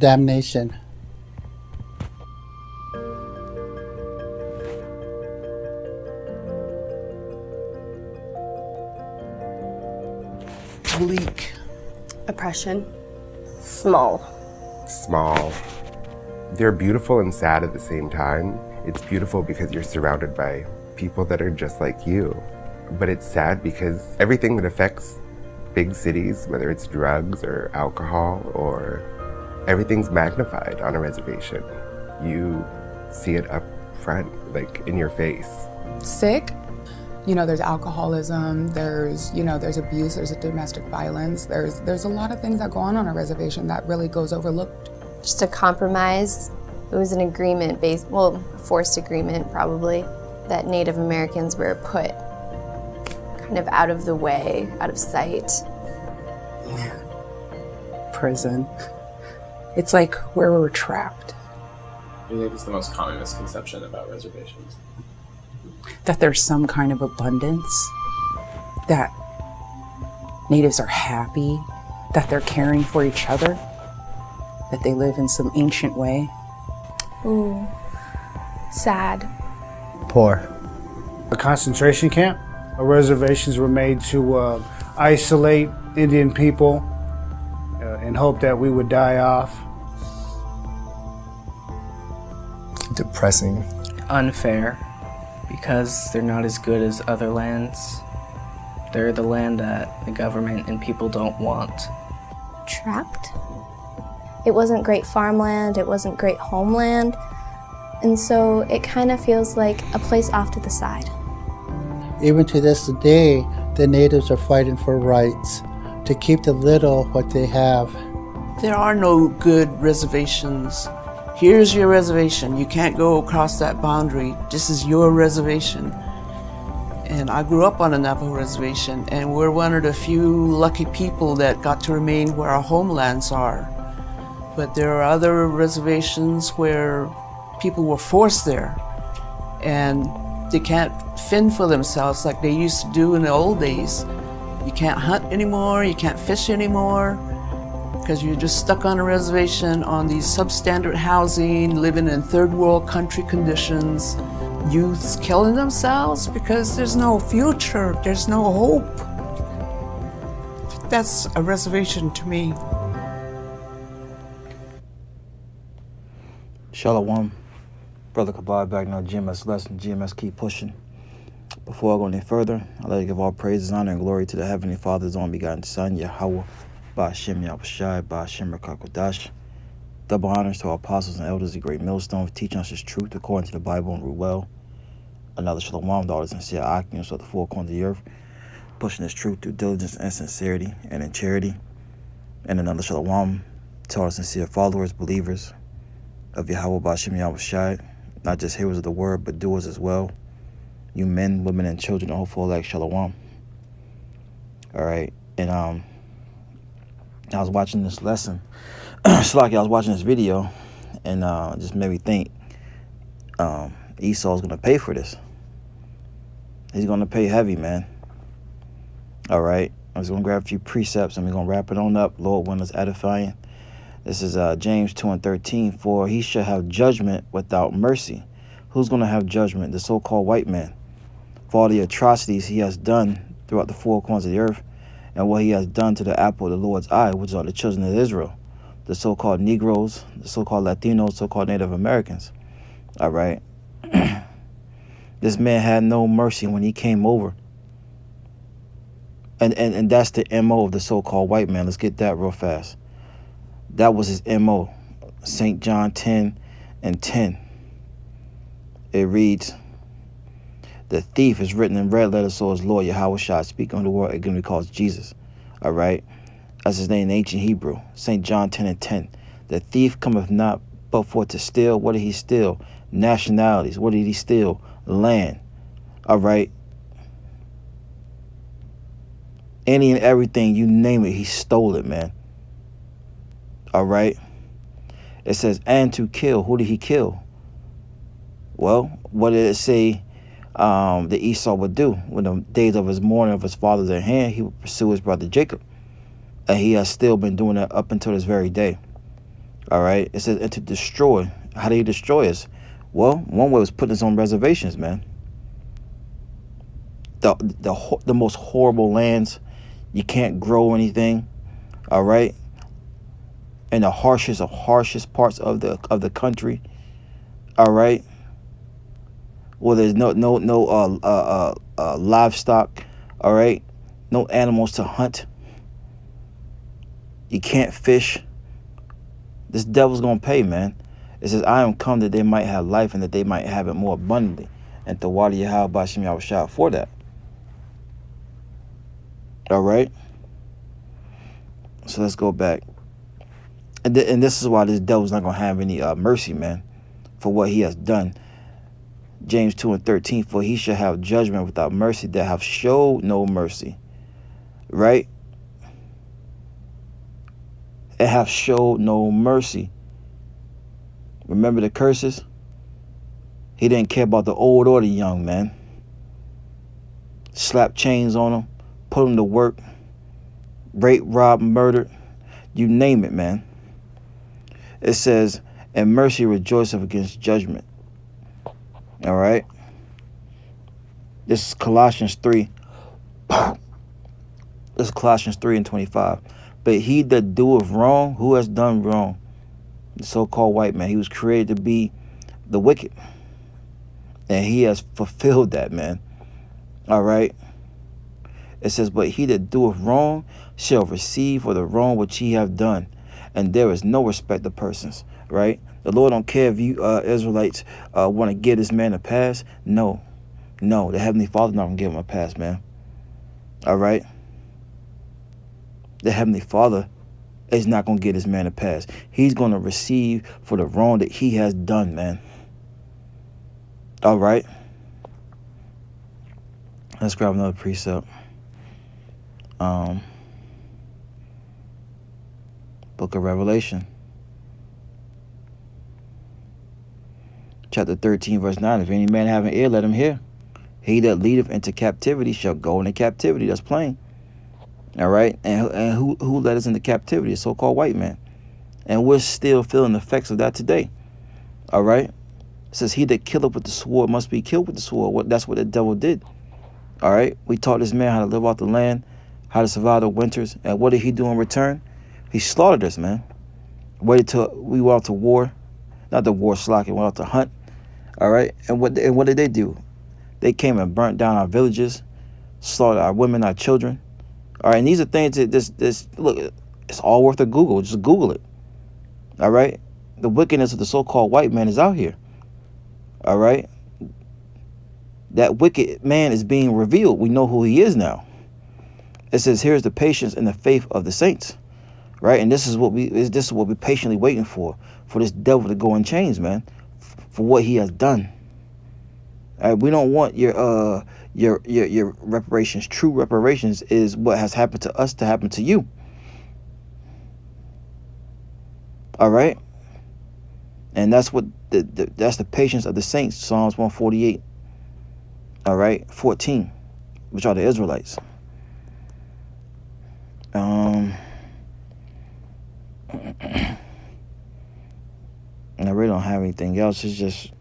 damnation. Bleak. Oppression. Small. Small. They're beautiful and sad at the same time. It's beautiful because you're surrounded by people that are just like you. But it's sad because everything that affects big cities, whether it's drugs or alcohol or everything's magnified on a reservation. You see it up front, like in your face. Sick. You know, there's alcoholism, there's abuse, there's domestic violence, there's a lot of things that go on a reservation that really goes overlooked. Just a compromise. It was an agreement forced agreement probably, that Native Americans were put kind of out of the way, out of sight. Prison. It's like where we're trapped. What do you think is the most common misconception about reservations? That there's some kind of abundance, that natives are happy, that they're caring for each other, that they live in some ancient way. Ooh, sad. Poor. A concentration camp. Reservations were made to isolate Indian people in hope that we would die off. Depressing. Unfair, because they're not as good as other lands. They're the land that the government and people don't want. Trapped? It wasn't great farmland, it wasn't great homeland, and so it kind of feels like a place off to the side. Even to this day, the natives are fighting for rights to keep the little what they have. There are no good reservations. Here's your reservation. You can't go across that boundary. This is your reservation. And I grew up on a Navajo reservation, and we're one of the few lucky people that got to remain where our homelands are. But there are other reservations where people were forced there, and they can't fend for themselves like they used to do in the old days. You can't hunt anymore, you can't fish anymore, because you're just stuck on a reservation on these substandard housing, living in third world country conditions. Youths killing themselves because there's no future, there's no hope. That's a reservation to me. Shalom. Brother Kabad back now, GMS lesson, GMS keep pushing. Before I go any further, I'd like to give all praises, honor, and glory to the Heavenly Father's only begotten Son, YAHAWAH, BAHASHAM, YAHAWASHI, BAHASHAM, Rakakodash. Double honors to our apostles and elders, the great millstone, for teaching us his truth according to the Bible and rule well. Another shalom, daughters and sincere occupants of the four corners of the earth, pushing his truth through diligence and sincerity and in charity. And another shalom to our sincere followers, believers of YAHAWAH, BAHASHAM, YAHAWASHI, not just hearers of the word, but doers as well. You men, women, and children, hopeful like shalom. All right, and I was watching this lesson. It's like I was watching this video, and just made me think Esau's gonna pay for this. He's gonna pay heavy, man. All right, I'm just gonna grab a few precepts and we're gonna wrap it on up. Lord, when it's edifying. This is James 2:13. For he shall have judgment without mercy. Who's gonna have judgment? The so-called white man, for all the atrocities he has done throughout the four corners of the earth, and what he has done to the apple of the Lord's eye, which are the children of Israel, the so-called Negroes, the so-called Latinos, so-called Native Americans. All right. This man had no mercy when he came over. And that's the MO of the so-called white man. Let's get that real fast. That was his MO. St. John 10:10. It reads, the thief is written in red letters, so is Lord YAHAWASHI, speaking of the word again, he calls Jesus. All right. That's his name in ancient Hebrew. St. John 10:10. The thief cometh not but for to steal. What did he steal? Nationalities. What did he steal? Land. All right. Any and everything, you name it, he stole it, man. All right. It says, and to kill. Who did he kill? Well, what did it say that Esau would do? When the days of his mourning of his father's at hand, he would pursue his brother Jacob. And he has still been doing that up until this very day. All right. It says, and to destroy. How do you destroy us? Well, one way was putting us on reservations, man. The most horrible lands. You can't grow anything. All right. In the harshest parts of the country. All right. Well, there's no livestock. All right. No animals to hunt. You can't fish. This devil's gonna pay, man. It says, I am come that they might have life and that they might have it more abundantly. And to water YAHAWAH BAHASHAM YAHAWASHI for that. All right. So let's go back. And this is why this devil's not gonna have any mercy, man, for what he has done. James 2:13, for he shall have judgment without mercy that have showed no mercy. Right? It have showed no mercy. Remember the curses? He didn't care about the old or the young, man. Slap chains on them, put them to work, rape, rob, murder, you name it, man. It says, and mercy rejoiceth against judgment. All right. This is Colossians 3. This is Colossians 3:25. But he that doeth wrong, who has done wrong? The so-called white man. He was created to be the wicked. And he has fulfilled that, man. All right. It says, but he that doeth wrong shall receive for the wrong which he have done. And there is no respect of persons. Right? The Lord don't care if you Israelites want to give this man a pass. No. No, the Heavenly Father's not going to give him a pass, man. All right? The Heavenly Father is not going to give this man a pass. He's going to receive for the wrong that he has done, man. All right? Let's grab another precept. Book of Revelation. Chapter 13, verse 9. If any man have an ear, let him hear. He that leadeth into captivity shall go into captivity. That's plain. All right. And who led us into captivity? A so-called white man. And we're still feeling the effects of that today. All right. It says, he that killeth with the sword must be killed with the sword. That's what the devil did. All right. We taught this man how to live off the land, how to survive the winters. And what did he do in return? He slaughtered us, man. Waited till we went out to war. Not the war slack, went out to hunt. All right. And what did they do? They came and burnt down our villages, slaughtered our women, our children. All right. And these are things that this look, it's all worth a Google. Just Google it. All right. The wickedness of the so-called white man is out here. All right. That wicked man is being revealed. We know who he is now. It says, here's the patience and the faith of the saints. Right. And this is what we're patiently waiting for this devil to go in chains, man, for what he has done. All right. We don't want your reparations. True reparations is what has happened to us to happen to you. All right. And that's what that's the patience of the saints. Psalms 148. All right. 14, which are the Israelites. And I really don't have anything else. It's just,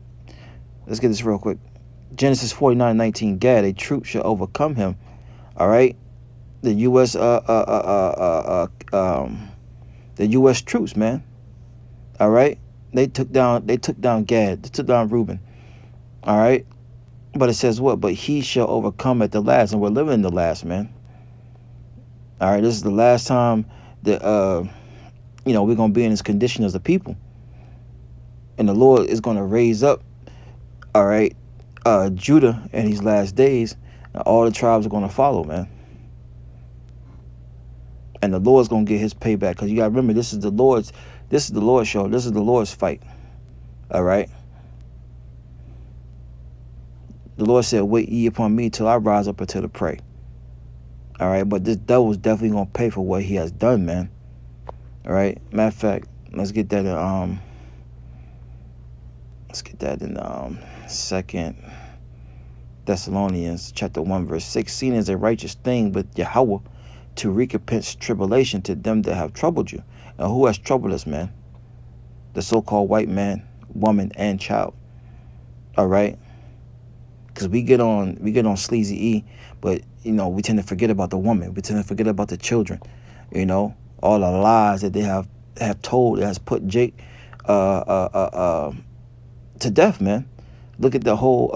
let's get this real quick. Genesis 49:19. Gad, a troop shall overcome him. All right. The U.S. The U.S. troops, man. All right. They took down Gad. They took down Reuben. All right. But it says what? But he shall overcome at the last. And we're living in the last, man. All right. This is the last time that, we're going to be in this condition as a people. And the Lord is going to raise up, all right, Judah in these last days. And all the tribes are going to follow, man. And the Lord's going to get his payback. Because you got to remember, this is the Lord's show. This is the Lord's fight. All right. The Lord said, wait ye upon me till I rise up until the prey. All right. But this devil is definitely going to pay for what he has done, man. All right. Matter of fact, let's get that in 2 Thessalonians chapter 1 verse 6. Seen as a righteous thing with YAHAWAH to recompense tribulation to them that have troubled you. And who has troubled us, man? the so-called white man, woman, and child. All right, because we get on sleazy E, but you know we tend to forget about the woman. We tend to forget about the children. You know, all the lies that they have told that has put Jake to death, man. Look at the whole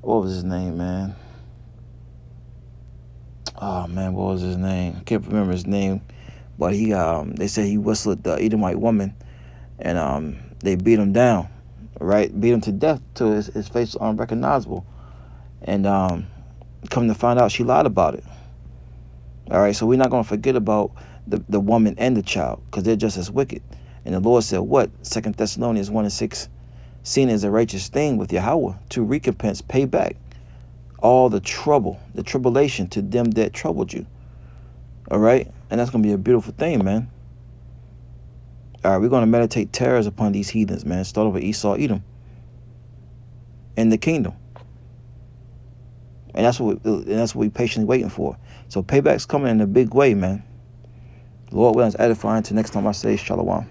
what was his name, man? Oh man, what was his name? I can't remember his name, but he they said he whistled the Edomite woman, and they beat him down, right? Beat him to death till his face was unrecognizable, and come to find out she lied about it. All right, so we're not going to forget about the woman and the child, because they're just as wicked. And the Lord said, what? 2 Thessalonians 1:6, seen as a righteous thing with Yahawah to recompense, pay back all the trouble, the tribulation to them that troubled you. All right, and that's going to be a beautiful thing, man. All right, we're going to meditate terrors upon these heathens, man. Start with Esau, Edom, and the kingdom. And that's what we patiently waiting for. So payback's coming in a big way, man. Lord willing, is edifying. Till next time I say shalom.